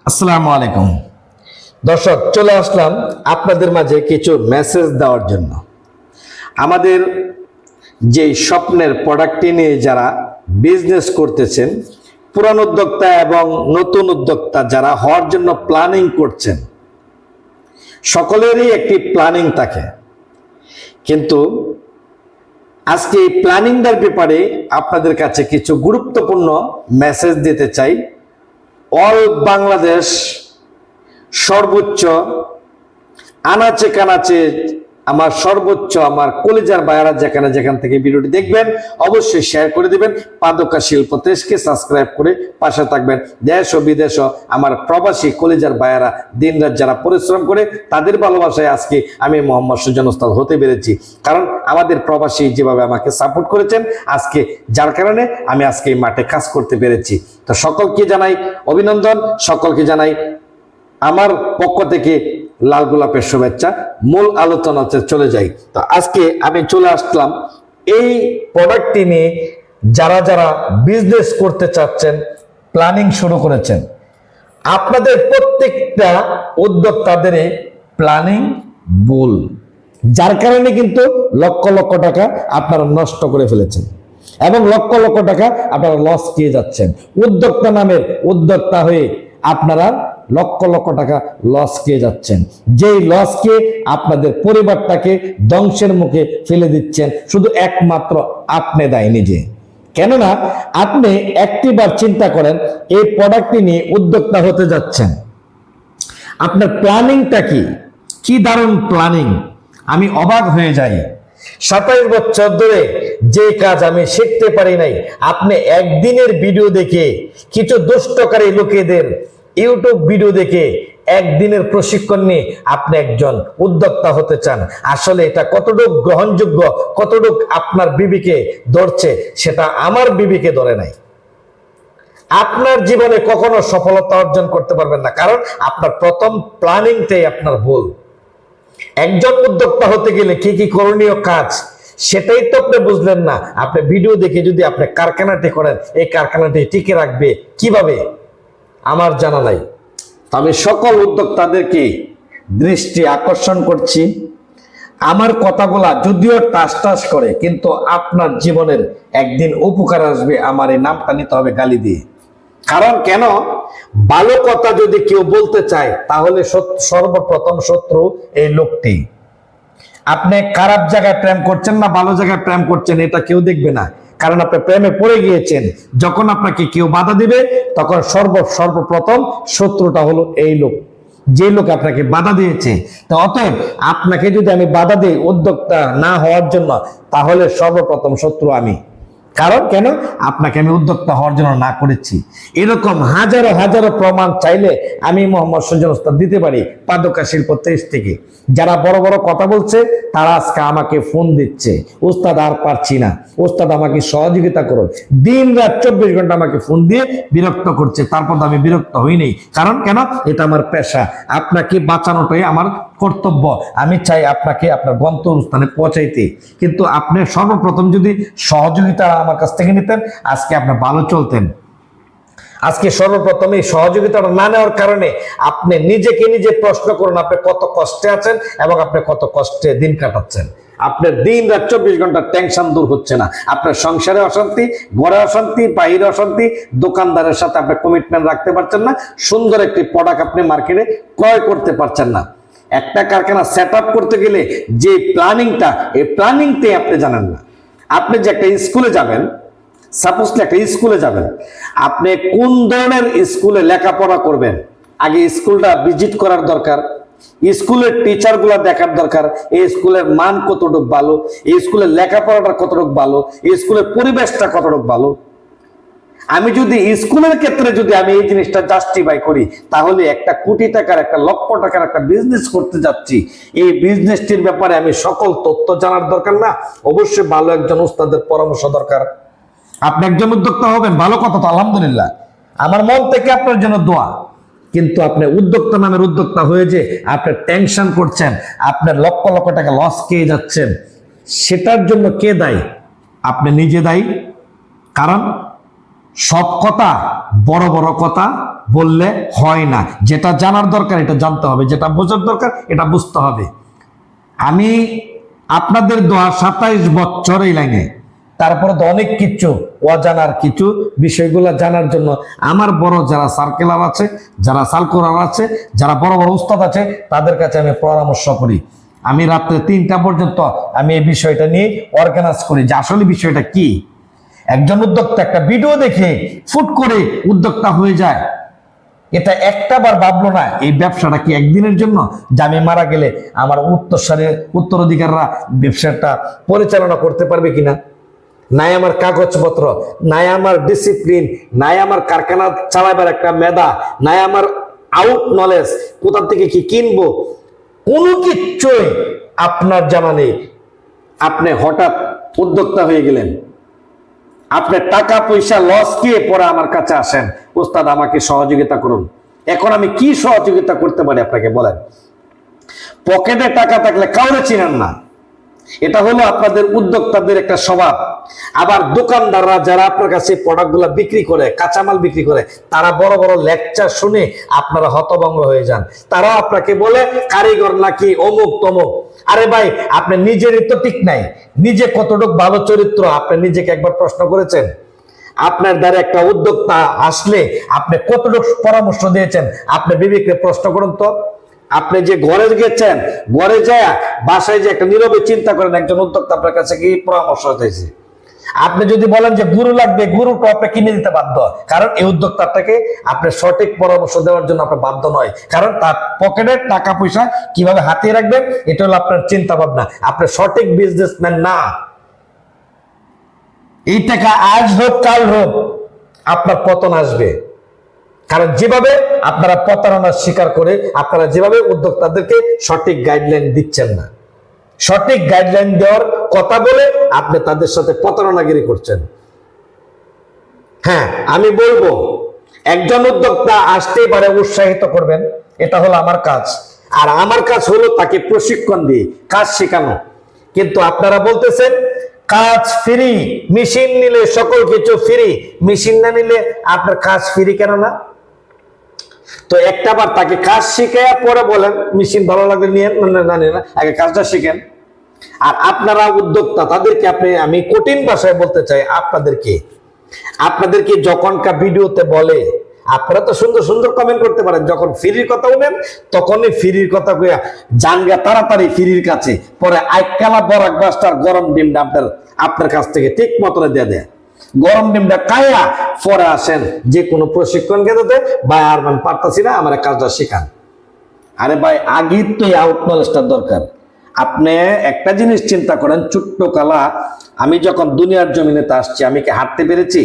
আসসালামু আলাইকুম দর্শক, চলে আসলাম আপনাদের মাঝে কিছু মেসেজ দেওয়ার জন্য। আমাদের যে স্বপ্নের প্রোডাক্টটি নিয়ে যারা বিজনেস করতেছেন, পুরান উদ্যোক্তা এবং নতুন উদ্যোক্তা যারা হওয়ার জন্য প্ল্যানিং করছেন, সকলেরই একটি প্ল্যানিং থাকে। কিন্তু আজকে এই প্ল্যানিংটার ব্যাপারে আপনাদের কাছে কিছু গুরুত্বপূর্ণ মেসেজ দিতে চাই। অল বাংলাদেশ সর্বোচ্চ আনাচে কানাচে আমার কলিজার ভাইয়েরা যেখান থেকে ভিডিওটি দেখবেন অবশ্যই শেয়ার করে দিবেন। পাদকা শিল্প দেশকে সাবস্ক্রাইব করে পাশে থাকবেন। দেশ ও বিদেশ আমার প্রবাসী কলিজার ভাইয়েরা দিনরাত যারা পরিশ্রম করে, তাদের ভালোবাসায় আজকে আমি মোহাম্মদ সুজন ওস্তাদ হতে পেরেছি। কারণ আমাদের প্রবাসী যেভাবে আমাকে সাপোর্ট করেছেন, আজকে যার কারণে আমি আজকে এই মাঠে কাজ করতে পেরেছি। তো সকলকে জানাই অভিনন্দন, সকলকে জানাই আমার পক্ষ থেকে লাল গোলাপের শুভেচ্ছা। মূল আলোচনাতে চলে যাই। তো আজকে আমি চলে আসলাম এই প্রোডাক্টটি নিয়ে যারা বিজনেস করতে চাচ্ছেন, প্ল্যানিং শুরু করেছেন। আপনাদের প্রত্যেকটা উদ্যোক্তাদের প্ল্যানিং ভুল, যার কারণে কিন্তু লক্ষ লক্ষ টাকা আপনারা নষ্ট করে ফেলেছেন এবং লক্ষ লক্ষ টাকা আপনারা লস খেয়ে যাচ্ছেন। উদ্যোক্তা নামের উদ্যোক্তা হয়ে আপনারা লক্ষ লক্ষ টাকা লস খেয়ে যাচ্ছেন, যেই লস খেয়ে আপনাদের পরিবারটাকে ধ্বংসের মুখে ফেলে দিচ্ছেন। শুধু একমাত্র আপনি দায়ী নিজে। কেননা আপনি একটিবার চিন্তা করেন, এই প্রোডাক্টটি নিয়ে উদ্যোক্তা হতে যাচ্ছেন, আপনার প্ল্যানিংটা কি দারুণ প্ল্যানিং! আমি অবাক হয়ে যাই। 27 বছর ধরে যে কাজ আমি শিখতে পারি নাই, আপনি একদিনের ভিডিও দেখে, কিছু দুষ্টকারী লোকেদের ইউটিউব ভিডিও দেখে একদিনের প্রশিক্ষণ নিয়ে আপনি একজন উদ্যোক্তা হতে চান। আসলে এটা কতটুকু গ্রহণযোগ্য, কতটুকু আপনার বিবিকে ধরছে, সেটা আমার বিবিকে ধরে নাই। আপনার জীবনে কখনো সফলতা অর্জন করতে পারবেন না, কারণ আপনার প্রথম প্ল্যানিংটাই আপনার ভুল। একজন উদ্যোক্তা হতে গেলে কি কি করণীয় কাজ, সেটাই তো আপনি বুঝলেন না। আপনি ভিডিও দেখে যদি আপনি কারখানাটি করেন, এই কারখানাটি টিকে রাখবে কিভাবে আমার জানা নাই। আমি সকল উদ্যোক্তাদেরকে দৃষ্টি আকর্ষণ করছি, আমার কথাগুলা যদিও টাস করে, কিন্তু আপনার জীবনের একদিন উপকার আসবে। আমার এই নামটা নিতে হবে গালি দিয়ে। কারণ কেন, ভালো কথা যদি কেউ বলতে চায়, তাহলে সর্বপ্রথম শত্রু এই লোকটি। আপনি খারাপ জায়গায় প্রেম করছেন না ভালো জায়গায় প্রেম করছেন, এটা কেউ দেখবে না, কারণ আপনি প্রেমে পড়ে গিয়েছেন। যখন আপনাকে কেউ বাধা দিবে, তখন সর্বপ্রথম শত্রুটা হলো এই লোক, যে লোক আপনাকে বাধা দিয়েছে। তো অতএব আপনাকে যদি আমি বাধা দিই উদ্যোক্তা না হওয়ার জন্য, তাহলে সর্বপ্রথম শত্রু আমি। কারণ কেন, আপনাকে আমি উদ্যোক্তা হওয়ার জন্য না করেছি। এরকম হাজারো হাজারো প্রমাণ চাইলে আমি মোহাম্মদ সুজন ওস্তাদ দিতে পারি। পাদকা শিল্প 23 থেকে যারা বড় বড় কথা বলছে, তারা আজকে আমাকে ফোন দিচ্ছে, ওস্তাদ আর পারছি না, ওস্তাদ আমাকে সহযোগিতা করুন। দিন রাত 24 ঘন্টা আমাকে ফোন দিয়ে বিরক্ত করছে। তারপর আমি বিরক্ত হইনি, কারণ কেন, এটা আমার পেশা। আপনাকে বাঁচানোটাই আমার কর্তব্য। আমি চাই আপনাকে আপনার গন্তব্যস্থানে পৌঁছাইতে। কিন্তু আপনি সর্বপ্রথম যদি সহযোগিতা আমার কাছ থেকে নিতেন, আজকে আপনি ভালো চলতেন। আজকে সর্বপ্রথম এই সহযোগিতাটা না নেওয়ার কারণে আপনি নিজেকে নিজে প্রশ্ন করুন, আপনি কত কষ্টে আছেন এবং আপনি কত কষ্টে দিন কাটাচ্ছেন। আপনার দিন রাত 24 ঘন্টা টেনশন দূর হচ্ছে না। আপনার সংসারে অশান্তি, ঘরে অশান্তি, বাইরে অশান্তি, দোকানদারের সাথে আপনি কমিটমেন্ট রাখতে পারছেন না, সুন্দর একটি প্রোডাক্ট আপনি মার্কেটে ক্রয় করতে পারছেন না। একটা কারখানা সেট আপ করতে গেলে যে প্ল্যানিংটা, এই প্ল্যানিংটাই আপনি জানেন না। আপনি যে একটা স্কুলে যাবেন, সাপোজলি একটা স্কুলে যাবেন, আপনি কোন ধরনের স্কুলে লেখাপড়া করবেন, আগে স্কুলটা ভিজিট করার দরকার, স্কুলের টিচারগুলা দেখার দরকার, এই স্কুলের মান কতটুকু ভালো, এই স্কুলের লেখাপড়াটা কতটুকু ভালো, এই স্কুলের পরিবেশটা কতটুকু ভালো। আমি যদি স্কুলের ক্ষেত্রে যদি আমি এই জিনিসটা জাস্টিফাই করি, তাহলে একটা কোটি টাকার, একটা লক্ষ টাকার একটা বিজনেস করতে যাচ্ছি, এই বিজনেসটির ব্যাপারে আমি সকল তথ্য জানার দরকার না? অবশ্যই ভালো একজন উস্তাদের পরামর্শ দরকার। আপনি একজন উদ্যোক্তা হবেন, ভালো কথা, তো আলহামদুলিল্লাহ, আমার মন থেকে আপনার জন্য দোয়া। কিন্তু আপনি উদ্যোক্তা নামের উদ্যোক্তা হয়ে যে আপনি টেনশন করছেন, আপনার লক্ষ লক্ষ টাকা লস খেয়ে যাচ্ছেন, সেটার জন্য কে দায়ী? আপনি নিজে দায়ী। কারণ সব কথা, বড় বড় কথা বললে হয় না। যেটা জানার দরকার এটা জানতে হবে, যেটা বোঝার দরকার এটা বুঝতে হবে। আমি আপনাদের দোয়া 27 বছর এই লাইনে, তারপরে তো অনেক কিছু অজানার কিছু বিষয়গুলো জানার জন্য আমার বড় যারা সার্কেলার আছে, যারা সার্কুলার আছে, যারা বড় বড় উস্তাদ আছে, তাদের কাছে আমি পরামর্শ করি। আমি রাত্রে 3টা পর্যন্ত আমি এই বিষয়টা নিয়ে অর্গানাইজ করি যে আসলে বিষয়টা কি। একজন উদ্যোক্তা একটা ভিডিও দেখে ফুট করে উদ্যোক্তা হয়ে যায়, এটা একটা বার ভাবলো না এই ব্যবসাটা কি একদিনের জন্য, যে আমি মারা গেলে আমার উত্তরাধিকাররা ব্যবসাটা পরিচালনা করতে পারবে কিনা। নাই আমার কাগজপত্র, নাই আমার ডিসিপ্লিন, নাই আমার কারখানা চালাবার একটা মেধা, নাই আমার আউট নলেজ, কোথা থেকে কি কিনবো, কোনো কিচ্ছুই আপনার জানা নেই। আপনি হঠাৎ উদ্যোক্তা হয়ে গেলেন, আপনার টাকা পয়সা লস দিয়ে পরে আমার কাছে আসেন, ওস্তাদ আমাকে সহযোগিতা করুন। এখন আমি কি সহযোগিতা করতে পারি আপনাকে বলেন? পকেটে টাকা থাকলে কাউরে চিনেন না, এটা হলো আপনাদের উদ্যোক্তাদের একটা স্বভাব। আবার দোকানদাররা যারা আপনার কাছে প্রোডাক্টগুলো বিক্রি করে, কাঁচামাল বিক্রি করে, তারা বড় বড় লেকচার শুনে আপনারা হতভম্ব হয়ে যান। তারা আপনাকে বলে কারিগর নাকি অমুক তমুক। আরে ভাই, আপনি নিজেরই তো ঠিক নাই, নিজে কতটুকু ভালো চরিত্র আপনি নিজেকে একবার প্রশ্ন করেছেন? আপনার দ্বারা একটা উদ্যোক্তা আসলে আপনি কতটুকু পরামর্শ দিয়েছেন আপনি বিবেককে প্রশ্ন করুন তো। আপনি যে ঘরে গেছেন, ঘরে যায় বাসায় যে একটা নীরবে চিন্তা করেন একজন উদ্যোক্তা আপনার কাছে কি পরামর্শ চাইছে। আপনি যদি বলেন যে গুরু লাগবে, গুরুটা আপনি কিনে দিতে বাধ্য, কারণ এই উদ্যোক্তাটাকে আপনি সঠিক পরামর্শ দেওয়ার জন্য আপনি বাধ্য নয়, কারণ তার পকেটের টাকা পয়সা কিভাবে হাতিয়ে রাখবেন এটা হলো আপনার চিন্তা ভাবনা। আপনি সঠিক বিজনেসম্যান না। এই টাকা আজ হোক কাল হোক আপনার পতন আসবে, কারণ যেভাবে আপনারা প্রতারণার শিকার করে আপনারা যেভাবে উদ্যোক্তাদেরকে সঠিক গাইডলাইন দিচ্ছেন না, সঠিক গাইডলাইন দেওয়ার কথা বলে আপনি তাদের সাথে প্রতারণাগিরি করছেন। হ্যাঁ, আমি বলবো একজন উদ্যোক্তা আসতেই পারে, উৎসাহিত করবেন, এটা হলো আমার কাজ। আর আমার কাজ হলো তাকে প্রশিক্ষণ দিয়ে কাজ শেখানো। কিন্তু আপনারা বলতেছেন কাজ ফ্রি, মেশিন নিলে সকল কিছু ফ্রি, মেশিন না নিলে আপনার কাজ ফ্রি কেন না? তো একটা বার তাকে কাজ শিখায় পরে বলেন মেশিন ভালো লাগলে নিয়ে না, আগে কাজটা শিখেন। আর আপনারা উদ্যোক্তা তাদেরকে আমি কঠিন ভাষায় বলতে চাই, আপনাদেরকে যখনকার ভিডিওতে বলে, আপনারা তো সুন্দর সুন্দর কমেন্ট করতে পারেন, যখন ফ্রির কথা বলেন তখনই ফ্রির কথা কইয়া জানগা তাড়াতাড়ি ফ্রির কাছে, পরে আইকালা বরাক বাস্টার গরম ডিমটা আপনার কাছ থেকে ঠিক মতনে দিয়ে দেয়। গরম ডিমটা কায়া পরে আসেন যে কোনো প্রশিক্ষণ কেন্দ্রতে, ভাই আর আমি পারতাছি না, আমার কাজটা শেখান। আরে ভাই, আগে তো এই আউট নলেজটা দরকার। আপনি একটা জিনিস চিন্তা করেন, ছোট্ট কালা আমি যখন দুনিয়ার জমিনেতে আসছি, আমি কি হাঁটতে পেরেছি?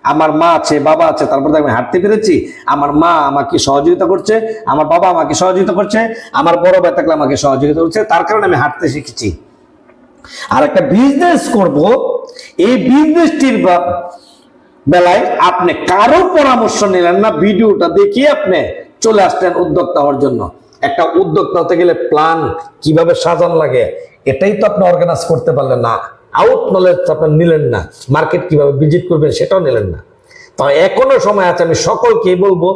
আমার মা আছে, বাবা আছে, তারপরে আমি হাঁটতে পেরেছি। আমার মা আমাকে সহযোগিতা করছে, আমার বাবা আমাকে সহযোগিতা করছে, আমার বড় ভাই থাকলে আমাকে সহযোগিতা করছে, তার কারণে আমি হাঁটতে শিখেছি। আর একটা বিজনেস করব, এই বিজনেসটির বেলায় আপনি কারো পরামর্শ নিলেন না, ভিডিওটা দেখিয়ে আপনি চলে আসলেন উদ্যোক্তা হওয়ার জন্য। একটা উদ্যোক্তা হতে গেলে প্ল্যান কিভাবে সাজানো লাগে এটাই তো আপনি অর্গানাইজ করতে পারলেন না। আউট নলেজ আপনি নিলেন না, মার্কেট কিভাবে ভিজিট করবেন সেটাও নিলেন না। তো এখনো সময় আছে, আমি সকলকেই বলবো,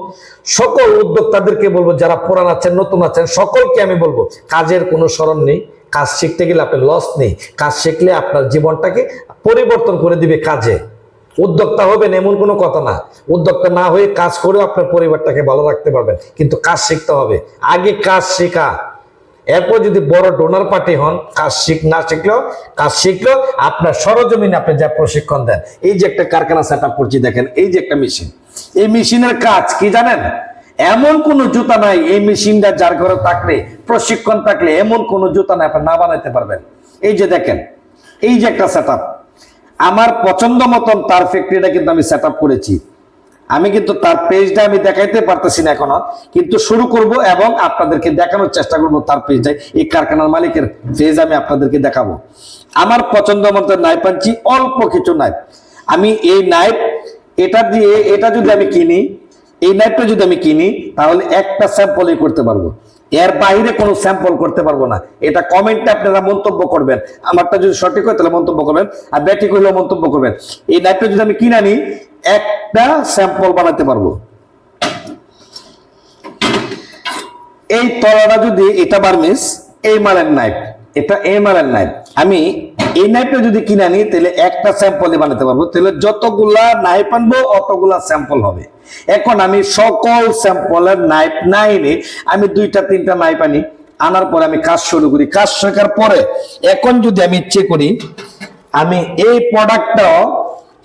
সকল উদ্যোক্তাদেরকে বলবো, যারা পুরান আছেন নতুন আছেন সকলকে আমি বলবো, কাজের কোনো শরম নেই। কাজ শিখতে গেলে আপনার লস নেই, কাজ শিখলে আপনার জীবনটাকে পরিবর্তন করে দিবে কাজে। উদ্যোক্তা হবেন এমন কোনো কথা না, উদ্যোক্তা না হয়ে কাজ করেও আপনার পরিবারটাকে ভালো রাখতে পারবেন, কিন্তু কাজ শিখতে হবে। আগে কাজ শেখা, এরপর যদি বড় ডোনার পার্টি হন, কাজ কাজ শিখলেও আপনার সরজমিনে আপনি যা প্রশিক্ষণ দেন। এই যে একটা কারখানা সেট আপ করছি দেখেন, এই যে একটা মেশিন, এই মেশিনের কাজ কি জানেন? এমন কোন জুতা নাই এই মেশিনটা যার ঘরে থাকলে, প্রশিক্ষণ থাকলে এমন কোন জুতা নাই আপনি না বানাইতে পারবেন। এই যে দেখেন, এই যে একটা সেট আপ, আমার পছন্দ মতন তার ফ্যাক্টরিটা কিন্তু আমি সেট আপ করেছি। আমি কিন্তু তার পেজটা আমি দেখাইতে পারতেছি না এখনো, কিন্তু শুরু করব এবং আপনাদেরকে দেখানোর চেষ্টা করব তার পেজটা। এই কারখানার মালিকের পেজ আমি আপনাদেরকে দেখাবো। আমার পছন্দ মতো নাইফ আনছি, অল্প কিছু নাইফ। আমি এই নাইফ এটা যদি আমি কিনি, এই নাইফটা যদি আমি কিনি তাহলে একটা স্যাম্পলই করতে পারবো, এর বাইরে কোনো স্যাম্পল করতে পারবো না। এটা কমেন্টে আপনারা মন্তব্য করবেন, আমারটা যদি সঠিক হয় তাহলে মন্তব্য করবেন, আর ব্যাঠিক হইলেও মন্তব্য করবেন। এই নাইফটা যদি আমি কিনে নিই একটা স্যাম্পল বানাতে পারবো, এই তলাটা যদি এটা বার্মিস এই মালের নাইফ, এটা এই মালের নাইফ, আমি এই নাইফটা যদি কিনে আনি তাহলে একটা স্যাম্পলই বানাতে পারবো, তাহলে যতগুলা নাইফ আনবো অতগুলা স্যাম্পল হবে। এখন আমি সকল স্যাম্পলের নাইফ না এনে আমি 2-3টা নাইফ আনি, আনার পরে আমি কাজ শুরু করি। কাজ শেখার পরে এখন যদি আমি ইচ্ছে করি আমি এই প্রোডাক্টটা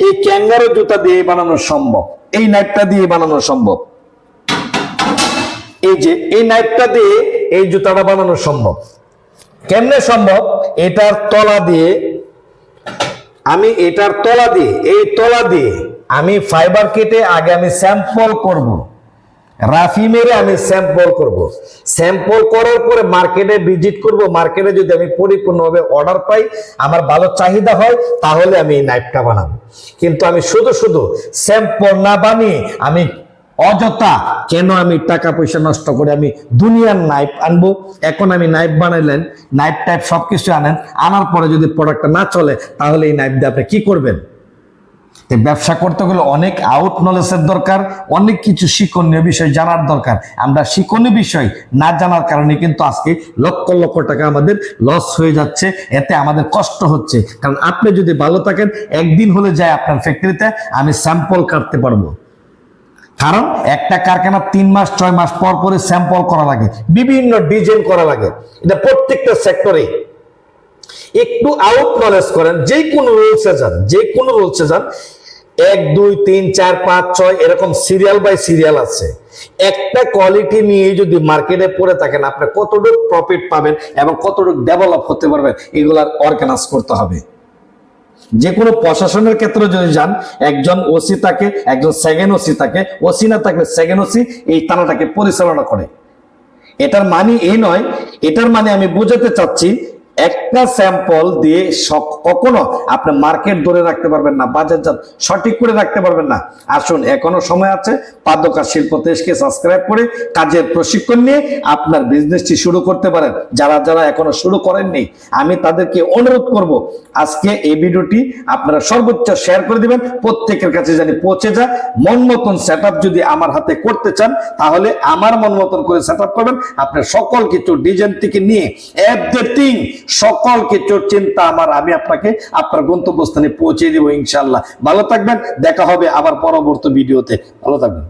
এই ক্যাঙ্গারু জুতা দিয়ে বানানো সম্ভব, এই নাইফটা দিয়ে বানানো সম্ভব, এই যে এই নাইফটা দিয়ে এই জুতাটা বানানো সম্ভব। কেমনে সম্ভব? এটার তলা দিয়ে আমি এই তলা দিয়ে আমি ফাইবার কেটে আগে আমি স্যাম্পল করব, রাফি মেরে আমি স্যাম্পল করব, স্যাম্পল করার পরে মার্কেটে ভিজিট করব। মার্কেটে যদি আমি পরিপূর্ণভাবে অর্ডার পাই, আমার ভালো চাহিদা হয়, তাহলে আমি এই নাইফটা বানাবো। কিন্তু আমি শুধু স্যাম্পল না বানিয়ে আমি অযথা কেন আমি টাকা পয়সা নষ্ট করে আমি দুনিয়ার নাইফ আনবো? এখন আমি নাইফ বানাইলেন, নাইফ টাইপ সবকিছু আনেন, আনার পরে যদি প্রোডাক্টটা না চলে তাহলে এই নাইফ দিয়ে আপনি কি করবেন? ব্যবসা করতে গেলে অনেক আউট নলেজের দরকার, অনেক কিছু শিক্ষণীয় বিষয় জানার দরকার। আমরা শিক্ষণীয় বিষয় না জানার কারণে কিন্তু আজকে লক্ষ লক্ষ টাকা আমাদের লস হয়ে যাচ্ছে, এতে আমাদের কষ্ট হচ্ছে। কারণ আপনি যদি ভালো থাকেন, একদিন হলে যায় আপনার ফ্যাক্টরিতে আমি স্যাম্পল কাটতে পারবো। কারণ একটা কারখানা 3 মাস 6 মাস পর পরে স্যাম্পল করা লাগে, বিভিন্ন ডিজাইন করা লাগে। এটা প্রত্যেকটা সেক্টরে। একটু আউট নলেজ করেন, যে কোনো রুলসে যান, 1 2 3 4 5 6 এরকম সিরিয়াল বাই সিরিয়াল আছে। একটা কোয়ালিটি নিয়ে যদি মার্কেটে পড়ে থাকেন, আপনি কতটুকু প্রফিট পাবেন এবং কতটুকু ডেভেলপ হতে পারবেন, এগুলার অর্গানাইজ করতে হবে। যে কোনো প্রশাসনের ক্ষেত্রে যদি যান, একজন ওসি থাকে, একজন সেকেন্ড ওসি থাকে, ওসি না থাকলে সেকেন্ড ওসি এই থানাটাকে পরিচালনা করে। এটার মানে এই নয়, এটার মানে আমি বোঝাতে চাচ্ছি একটা স্যাম্পল দিয়ে কখনো আপনি মার্কেট ধরে রাখতে পারবেন না, বাজারজাত সঠিক করে রাখতে পারবেন না। আসুন, এখনো সময় আছে। পাদ্যকার শিল্প দেশকে সাবস্ক্রাইব করে কাজের প্রশিক্ষণ নিয়ে আপনার বিজনেসটি শুরু করতে পারেন। যারা এখনো শুরু করেননি, আমি তাদেরকে অনুরোধ করব আজকে এই ভিডিওটি আপনারা সর্বোচ্চ শেয়ার করে দিবেন, প্রত্যেকের কাছে জানি পৌঁছে যায়। মন মতন সেটআপ যদি আমার হাতে করতে চান, তাহলে আমার মন মতন করে সেটআপ করবেন। আপনার সকল কিছু ডিজাইন থেকে নিয়ে এভরিথিং, সকল কিছু চিন্তা আমি আপনাকে আপনার গন্তব্যস্থানে পৌঁছে দিব ইনশাআল্লাহ। ভালো থাকবেন, দেখা হবে আবার পরবর্তী ভিডিওতে। ভালো থাকবেন।